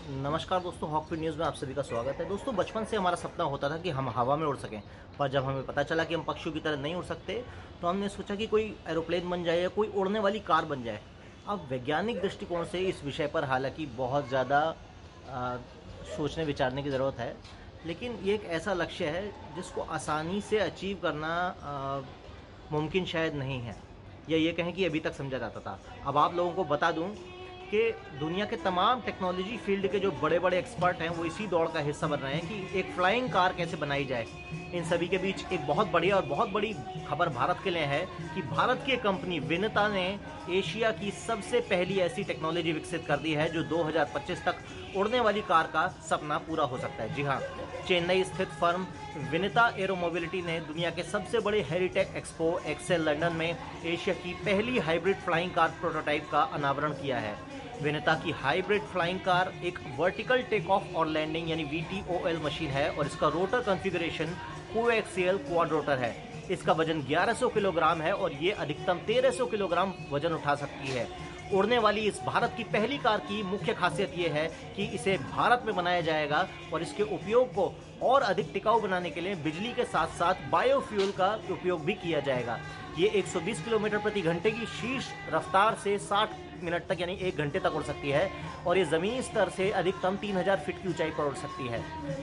नमस्कार दोस्तों, हॉकफीड न्यूज़ में आप सभी का स्वागत है। दोस्तों, बचपन से हमारा सपना होता था कि हम हवा में उड़ सकें, पर जब हमें पता चला कि हम पक्षियों की तरह नहीं उड़ सकते, तो हमने सोचा कि कोई एरोप्लेन बन जाए या कोई उड़ने वाली कार बन जाए। अब वैज्ञानिक दृष्टिकोण से इस विषय पर हालांकि बहुत ज़्यादा सोचने विचारने की ज़रूरत है, लेकिन ये एक ऐसा लक्ष्य है जिसको आसानी से अचीव करना मुमकिन शायद नहीं है, या ये कहें कि अभी तक समझा जाता था। अब आप लोगों को बता दूं कि दुनिया के तमाम टेक्नोलॉजी फील्ड के जो बड़े बड़े एक्सपर्ट हैं वो इसी दौड़ का हिस्सा बन रहे हैं कि एक फ्लाइंग कार कैसे बनाई जाए। इन सभी के बीच एक बहुत बढ़िया और बहुत बड़ी खबर भारत के लिए है कि भारत की कंपनी विनिता ने एशिया की सबसे पहली ऐसी टेक्नोलॉजी विकसित कर दी है जो 2025 तक उड़ने वाली कार का सपना पूरा हो सकता है। जी हाँ, चेन्नई स्थित फर्म विनिता एरो मोबिलिटी ने दुनिया के सबसे बड़े हेरीटेक एक्सपो एक्सेल लंदन में एशिया की पहली हाइब्रिड फ्लाइंग कार प्रोटोटाइप का अनावरण किया है। विनिता की हाइब्रिड फ्लाइंग कार एक वर्टिकल टेक ऑफ और लैंडिंग यानी VTOL मशीन है और इसका rotor configuration coaxial quad rotor है। इसका वजन 1100 किलोग्राम है और ये अधिकतम 1300 किलोग्राम वजन उठा सकती है। उड़ने वाली इस भारत की पहली कार की मुख्य खासियत ये है कि इसे भारत में बनाया जाएगा और इसके उपयोग को और अधिक टिकाऊ बनाने के लिए बिजली के साथ साथ बायोफ्यूल का उपयोग भी किया जाएगा। ये 120 किलोमीटर प्रति घंटे की शीर्ष रफ्तार से 60 मिनट तक यानी 1 घंटे तक उड़ सकती है और ये ज़मीनी स्तर से अधिकतम 3000 फीट की ऊंचाई पर उड़ सकती है।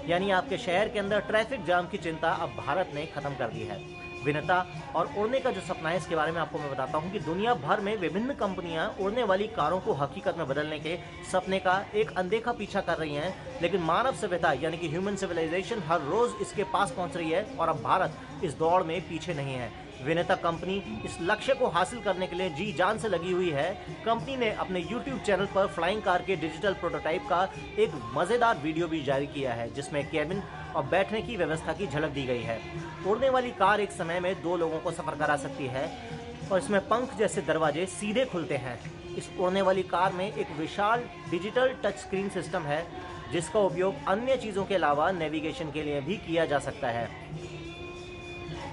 यानी आपके शहर के अंदर ट्रैफिक जाम की चिंता अब भारत ने खत्म कर दी है। विनिता और उड़ने का जो सपना है इसके बारे में आपको मैं बताता हूं कि दुनिया भर में विभिन्न कंपनियां उड़ने वाली कारों को हकीकत में बदलने के सपने का एक अनदेखा पीछा कर रही हैं, लेकिन मानव सभ्यता यानी कि ह्यूमन सिविलाइजेशन हर रोज इसके पास पहुंच रही है और अब भारत इस दौड़ में पीछे नहीं है। विनिता कंपनी इस लक्ष्य को हासिल करने के लिए जी जान से लगी हुई है। कंपनी ने अपने YouTube चैनल पर फ्लाइंग कार के डिजिटल प्रोटोटाइप का एक मजेदार वीडियो भी जारी किया है जिसमें केबिन और बैठने की व्यवस्था की झलक दी गई है। उड़ने वाली कार एक समय में 2 लोगों को सफर करा सकती है और इसमें पंख जैसे दरवाजे सीधे खुलते हैं। इस उड़ने वाली कार में एक विशाल डिजिटल टच स्क्रीन सिस्टम है जिसका उपयोग अन्य चीज़ों के अलावा नेविगेशन के लिए भी किया जा सकता है।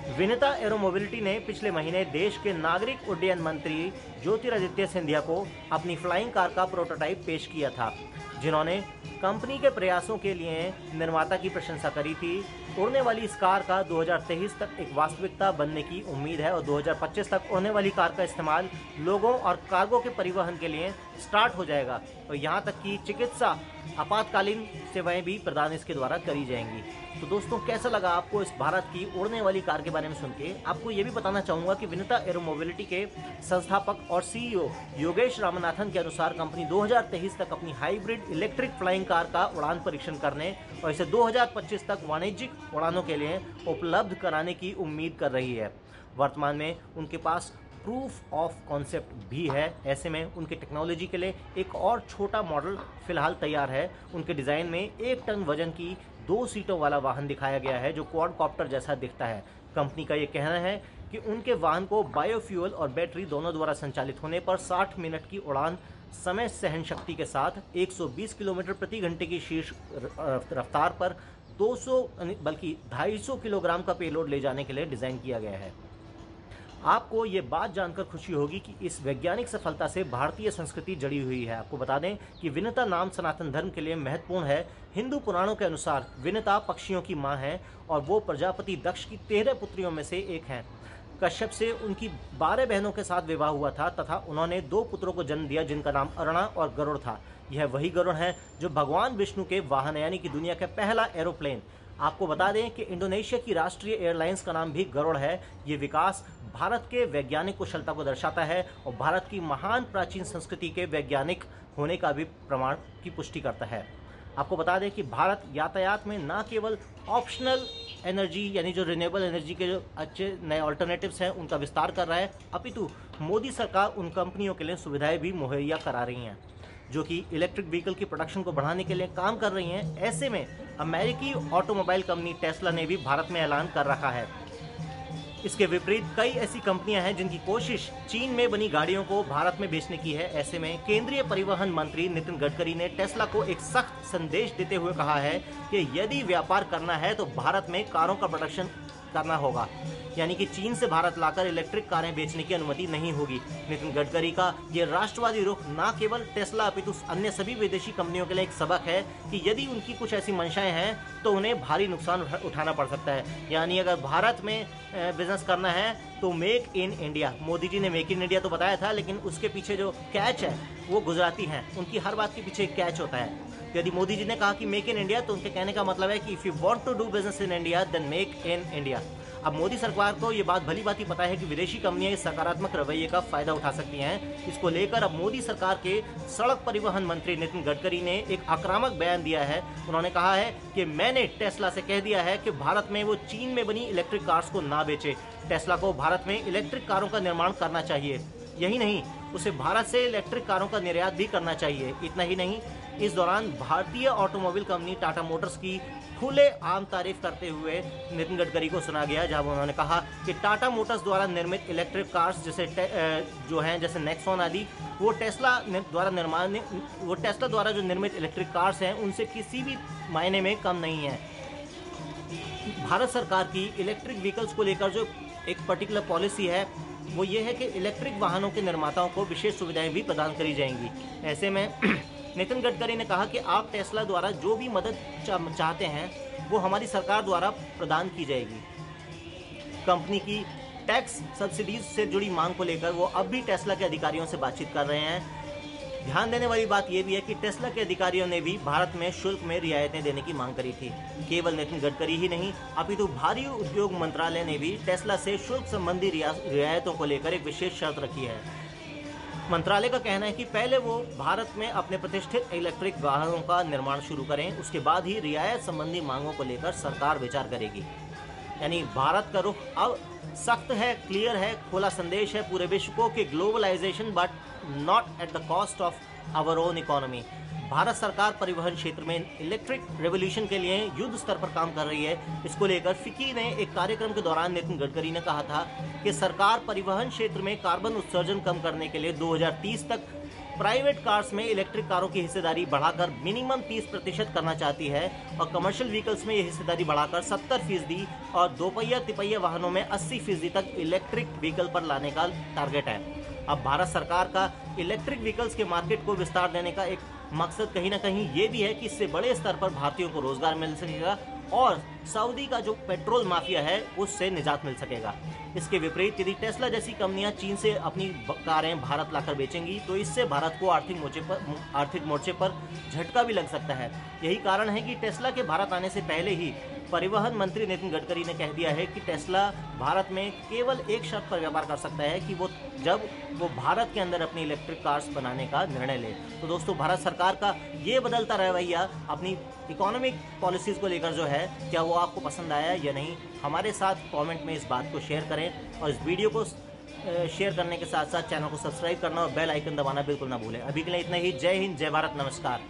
विनिता एरो मोबिलिटी ने पिछले महीने देश के नागरिक उड्डयन मंत्री ज्योतिरादित्य सिंधिया को अपनी फ्लाइंग कार का प्रोटोटाइप पेश किया था, जिन्होंने कंपनी के प्रयासों के लिए निर्माता की प्रशंसा करी थी। उड़ने वाली इस कार का 2023 तक एक वास्तविकता बनने की उम्मीद है और 2025 तक उड़ने वाली कार का इस्तेमाल लोगों और कार्गो के परिवहन के लिए स्टार्ट हो जाएगा और यहाँ तक कि चिकित्सा आपातकालीन सेवाएं भी प्रदान इसके द्वारा करी जाएंगी। तो दोस्तों, कैसा लगा आपको इस भारत की उड़ने वाली कार के बारे में सुन के? आपको ये भी बताना चाहूँगा कि विनिता एरो मोबिलिटी के संस्थापक और CEO योगेश रामनाथन के अनुसार कंपनी 2023 तक अपनी हाइब्रिड इलेक्ट्रिक फ्लाइंग कार का उड़ान परीक्षण करने और इसे 2025 तक वाणिज्यिक उड़ानों के लिए उपलब्ध कराने की उम्मीद कर रही है। वर्तमान में उनके पास प्रूफ ऑफ कॉन्सेप्ट भी है। ऐसे में उनके टेक्नोलॉजी के लिए एक और छोटा मॉडल फिलहाल तैयार है। उनके डिज़ाइन में 1 टन वजन की 2 सीटों वाला वाहन दिखाया गया है जो क्वाडकॉप्टर जैसा दिखता है। कंपनी का ये कहना है कि उनके वाहन को बायोफ्यूल और बैटरी दोनों द्वारा संचालित होने पर 60 मिनट की उड़ान समय सहन शक्ति के साथ 120 किलोमीटर प्रति घंटे की शीर्ष रफ्तार पर 200 बल्कि 250 किलोग्राम का पेलोड ले जाने के लिए डिज़ाइन किया गया है। आपको ये बात जानकर खुशी होगी कि इस वैज्ञानिक सफलता से भारतीय संस्कृति जड़ी हुई है। आपको बता दें कि विनिता नाम सनातन धर्म के लिए महत्वपूर्ण है। हिंदू पुराणों के अनुसार विनिता पक्षियों की मां है और वो प्रजापति दक्ष की 13 पुत्रियों में से एक हैं। कश्यप से उनकी 12 बहनों के साथ विवाह हुआ था तथा उन्होंने 2 पुत्रों को जन्म दिया जिनका नाम अरुणा और गरुड़ था। यह वही गरुड़ है जो भगवान विष्णु के वाहन यानी कि दुनिया का पहला एरोप्लेन। आपको बता दें कि इंडोनेशिया की राष्ट्रीय एयरलाइंस का नाम भी गरुड़ है। ये विकास भारत के वैज्ञानिक कुशलता को दर्शाता है और भारत की महान प्राचीन संस्कृति के वैज्ञानिक होने का भी प्रमाण की पुष्टि करता है। आपको बता दें कि भारत यातायात में न केवल ऑप्शनल एनर्जी यानी जो रिन्यूएबल एनर्जी के जो अच्छे नए ऑल्टरनेटिव्स हैं उनका विस्तार कर रहा है, अपितु मोदी सरकार उन कंपनियों के लिए सुविधाएं भी मुहैया करा रही हैं जो कि इलेक्ट्रिक व्हीकल की प्रोडक्शन को बढ़ाने के लिए काम कर रही हैं। ऐसे में अमेरिकी ऑटोमोबाइल कंपनी टेस्ला ने भी भारत में ऐलान कर रखा है। इसके विपरीत कई ऐसी कंपनियां हैं जिनकी कोशिश चीन में बनी गाड़ियों को भारत में बेचने की है। ऐसे में केंद्रीय परिवहन मंत्री नितिन गडकरी ने टेस्ला को एक सख्त संदेश देते हुए कहा है कि यदि व्यापार करना है तो भारत में कारों का प्रोडक्शन करना होगा, यानी कि चीन से भारत लाकर इलेक्ट्रिक कारें बेचने की अनुमति नहीं होगी। नितिन गडकरी का ये राष्ट्रवादी रुख न केवल टेस्ला अपितु अन्य सभी विदेशी कंपनियों के लिए एक सबक है कि यदि उनकी कुछ ऐसी मंशाएं हैं तो उन्हें भारी नुकसान उठाना पड़ सकता है। यानी अगर भारत में बिजनेस करना है तो make in India. Modi ji ने मेक इन इंडिया तो बताया था, लेकिन उसके पीछे जो कैच है वो गुजराती हैं, उनकी हर बात के पीछे एक कैच होता है। यदि मोदी जी ने कहा कि मेक इन इंडिया, तो उनके कहने का मतलब है कि if you want to do business in India then make in India. अब मोदी सरकार को ये बात भली भांति पता है कि विदेशी कंपनियां इस सकारात्मक रवैये का फायदा उठा सकती हैं। इसको लेकर अब मोदी सरकार के सड़क परिवहन मंत्री नितिन गडकरी ने एक आक्रामक बयान दिया है। उन्होंने कहा है कि मैंने टेस्ला से कह दिया है कि भारत में वो चीन में बनी इलेक्ट्रिक कार्स को ना बेचे। टेस्ला को भारत में इलेक्ट्रिक कारों का निर्माण करना चाहिए। यही नहीं, उसे भारत से इलेक्ट्रिक कारों का निर्यात भी करना चाहिए। इतना ही नहीं, इस दौरान भारतीय ऑटोमोबाइल कंपनी टाटा मोटर्स की खुले आम तारीफ करते हुए नितिन गडकरी को सुना गया, जहां उन्होंने कहा कि टाटा मोटर्स द्वारा निर्मित इलेक्ट्रिक कार्स जैसे नेक्सॉन आदि वो टेस्ला द्वारा जो निर्मित इलेक्ट्रिक कार्स हैं उनसे किसी भी मायने में कम नहीं है। भारत सरकार की इलेक्ट्रिक व्हीकल्स को लेकर जो एक पर्टिकुलर पॉलिसी है वो ये है कि इलेक्ट्रिक वाहनों के निर्माताओं को विशेष सुविधाएं भी प्रदान करी जाएंगी। ऐसे में नितिन गडकरी ने कहा कि आप टेस्ला द्वारा जो भी मदद चाहते हैं वो हमारी सरकार द्वारा प्रदान की जाएगी। कंपनी की टैक्स सब्सिडीज से जुड़ी मांग को लेकर वो अब भी टेस्ला के अधिकारियों से बातचीत कर रहे हैं। ध्यान देने वाली बात यह भी है कि टेस्ला के अधिकारियों ने भी भारत में शुल्क में रियायतें देने की मांग करी थी। केवल नितिन गडकरी ही नहीं, अपितु भारी उद्योग मंत्रालय ने भी टेस्ला से शुल्क संबंधी रियायतों को लेकर एक विशेष शर्त रखी है। मंत्रालय का कहना है कि पहले वो भारत में अपने प्रतिष्ठित इलेक्ट्रिक वाहनों का निर्माण शुरू करें, उसके बाद ही रियायत संबंधी मांगों को लेकर सरकार विचार करेगी। यानी भारत का रुख अब सख्त है, क्लियर है, खुला संदेश है पूरे विश्व को कि globalisation but not at the cost of our own economy. Bharat सरकार परिवहन क्षेत्र में इलेक्ट्रिक रेवोल्यूशन के लिए युद्ध स्तर पर काम कर रही है। इसको लेकर फिक्की ने एक कार्यक्रम के दौरान नितिन गडकरी ने कहा था कि सरकार परिवहन क्षेत्र में कार्बन उत्सर्जन कम करने के लिए 2030 तक प्राइवेट कार्स में इलेक्ट्रिक कारों की हिस्सेदारी बढ़ाकर मिनिमम 30% करना चाहती है और कमर्शियल व्हीकल्स में यह हिस्सेदारी बढ़ाकर 70% और दोपहिया तिपहिया वाहनों में 80% तक इलेक्ट्रिक व्हीकल पर लाने का टारगेट है। अब भारत सरकार का इलेक्ट्रिक व्हीकल्स के मार्केट को विस्तार देने का एक मकसद कहीं ना कहीं ये भी है कि इससे बड़े स्तर पर भारतीयों को रोजगार मिल सकेगा और सऊदी का जो पेट्रोल माफिया है उससे निजात मिल सकेगा। इसके विपरीत यदि टेस्ला जैसी कंपनियां चीन से अपनी कारें भारत लाकर बेचेंगी तो इससे भारत को आर्थिक मोर्चे पर झटका भी लग सकता है। यही कारण है कि टेस्ला के भारत आने से पहले ही परिवहन मंत्री नितिन गडकरी ने कह दिया है कि टेस्ला भारत में केवल एक शर्त पर व्यापार कर सकता है कि जब वो भारत के अंदर अपनी इलेक्ट्रिक कार्स बनाने का निर्णय ले। तो दोस्तों, भारत सरकार का ये बदलता रवैया अपनी इकोनॉमिक पॉलिसीज़ को लेकर जो है, क्या वो आपको पसंद आया या नहीं? हमारे साथ कमेंट में इस बात को शेयर करें और इस वीडियो को शेयर करने के साथ साथ चैनल को सब्सक्राइब करना और बेल आइकन दबाना बिल्कुल ना भूलें। अभी के लिए इतना ही। जय हिंद, जय भारत, नमस्कार।